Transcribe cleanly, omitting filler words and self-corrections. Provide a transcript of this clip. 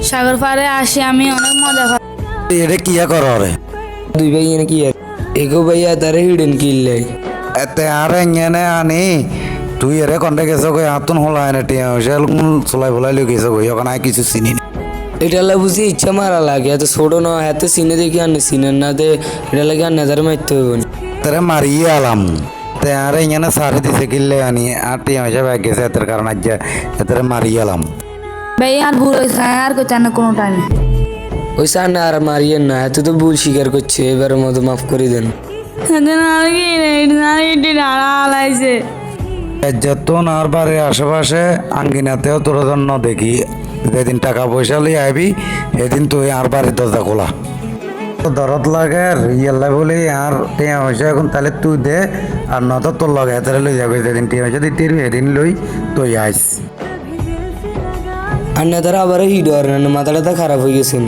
সাগর পাড়ে আসি আমি অনেক মজা পাই। এটা কিয়া কর রে দুই ভাই এনে কি এগো ভাইয়া তারে হিডেন কিনলে এতে আর এങ്ങനെ আনি তুই এরে কন্টে গেছ কই আতুন হলা এনে টিয়া হইছে চলাই বলাই লই গেছ কই ওখানে কিছু চিনি না এটা লা বুঝি ইচ্ছা মারা লাগে এত ছোট না এত সিনে দেখি আনে সিনের না দে এটা লাগে আর নেজার মারতে হইব না তেরে মারিয়ে আলাম তে আর এখানে সারি দিছে কিনলে আনি আর টিয়া হইছে ব্যাগ গেছে এতের কারণ আজ এতেরে মারিয়ে আলাম ভাই আর ভুল হয়েছে আর করতে না কোনো টাইমে। ওই সার আর মারিয়েন না এত তো ভুল স্বীকার করছে এবারের মতো মাফ করে দেন যতন আর বাড়ির আশেপাশে আঙ্গিনাতেও তোর জন্য দেখি যেদিন টাকা পয়সা লিয়ে আইবি সেদিন তুই আর বাড়ির দরজা খোলা দরদ লাগে ইয়াল্লা বলি আর টিয়া পয়সা এখন তাহলে তুই দে আর নত তোর লগে হাতে লই যাবে যেদিন টিয়া পয়সা দিতে সেদিন লই তুই আইস আর নেতারা আবার হিড আর মাথাটা খারাপ হয়ে গেছেন